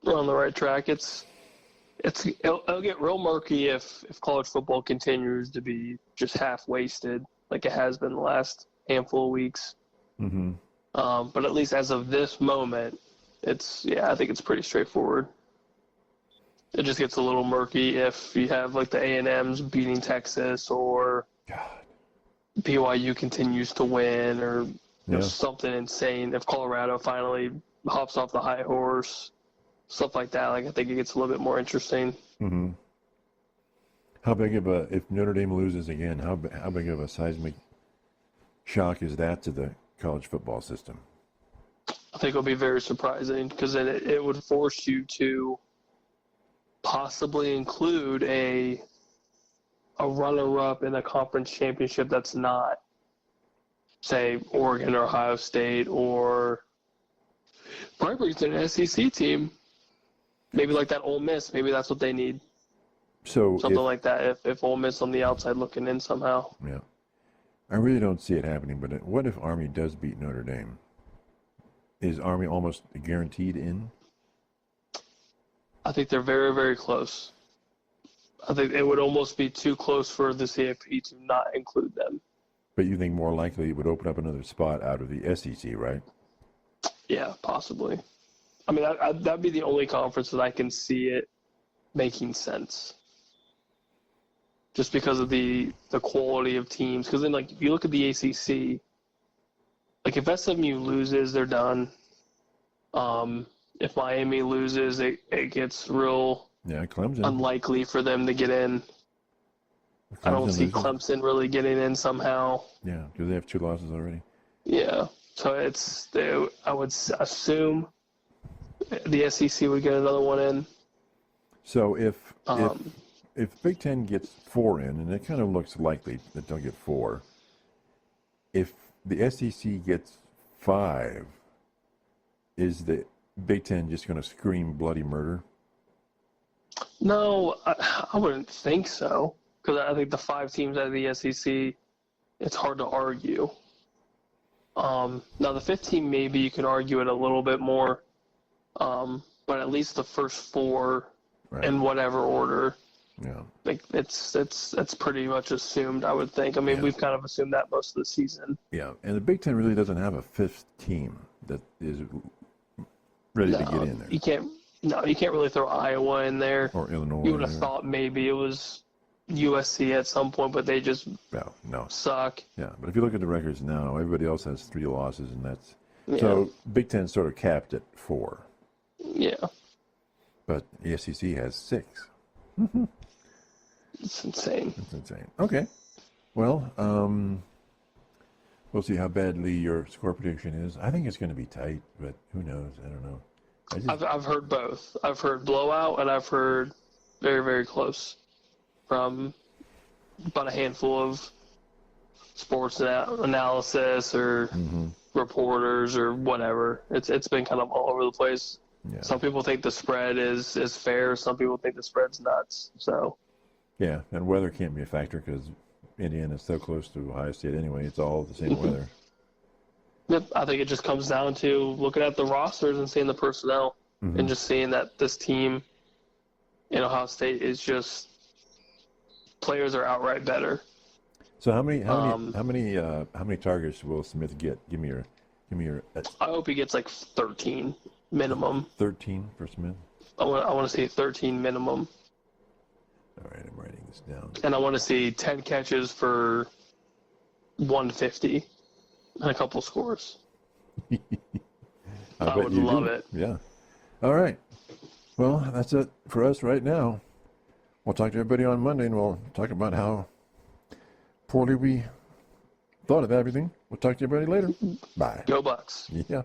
on the right track. It'll get real murky if college football continues to be just half wasted like it has been the last handful of weeks. Mm-hmm. But at least as of this moment, I think it's pretty straightforward. It just gets a little murky if you have like the A&Ms beating Texas or BYU continues to win or something insane. If Colorado finally hops off the high horse, stuff like that, I think it gets a little bit more interesting. Mm-hmm. How big of if Notre Dame loses again, how big of a seismic shock is that to the college football system? I think it'll be very surprising because it would force you to possibly include a runner-up in a conference championship that's not, say, Oregon or Ohio State, or probably brings in an SEC team. Maybe like that Ole Miss. Maybe that's what they need. So something like that. If Ole Miss on the outside looking in somehow. Yeah, I really don't see it happening. But what if Army does beat Notre Dame? Is Army almost guaranteed in? I think they're very, very close. I think it would almost be too close for the CFP to not include them. But you think more likely it would open up another spot out of the SEC, right? Yeah, possibly. I mean, that'd be the only conference that I can see it making sense. Just because of the quality of teams. Because then, if you look at the ACC, if SMU loses, they're done. If Miami loses, it gets real Clemson. unlikely for them to get in. I don't see Clemson really getting in somehow. Yeah, because they have 2 losses already. Yeah, so I would assume the SEC would get another one in. So if Big Ten gets 4 in, and it kind of looks likely that they'll get 4, if the SEC gets 5, is the Big Ten just going to scream bloody murder? No, I wouldn't think so. Because I think the 5 teams out of the SEC, it's hard to argue. Now, the 5th team, maybe you can argue it a little bit more. But at least the first 4 in whatever order. Yeah. It's pretty much assumed, I would think. I mean, we've kind of assumed that most of the season. Yeah, and the Big Ten really doesn't have a 5th team that is ready to get in there. You No, you can't really throw Iowa in there. Or Illinois. You would have thought maybe it was USC at some point, but they just no. suck. Yeah, but if you look at the records now, everybody else has 3 losses, and that's Yeah. so Big Ten sort of capped at 4, Yeah, but the SEC has 6. it's insane. That's insane. Okay, well, we'll see how badly your score prediction is. I think it's going to be tight, but who knows? I don't know. I've heard both. I've heard blowout, and I've heard very, very close from about a handful of sports analysis or reporters or whatever. It's been kind of all over the place. Yeah. Some people think the spread is fair. Some people think the spread's nuts. So Yeah, and weather can't be a factor because Indiana's so close to Ohio State anyway. It's all the same weather. yep, I think it just comes down to looking at the rosters and seeing the personnel and just seeing that this team in Ohio State is just players are outright better. So how many targets will Smith get? Give me your I hope he gets like 13 minimum. 13 for Smith. I want to see 13 minimum, All right, I'm writing this down. and I want to see 10 catches for 150 and a couple scores. I would love it. Yeah. All right. Well, that's it for us right now. We'll talk to everybody on Monday, and we'll talk about how poorly we thought of everything. We'll talk to everybody later. Bye. Go Bucks. Yeah.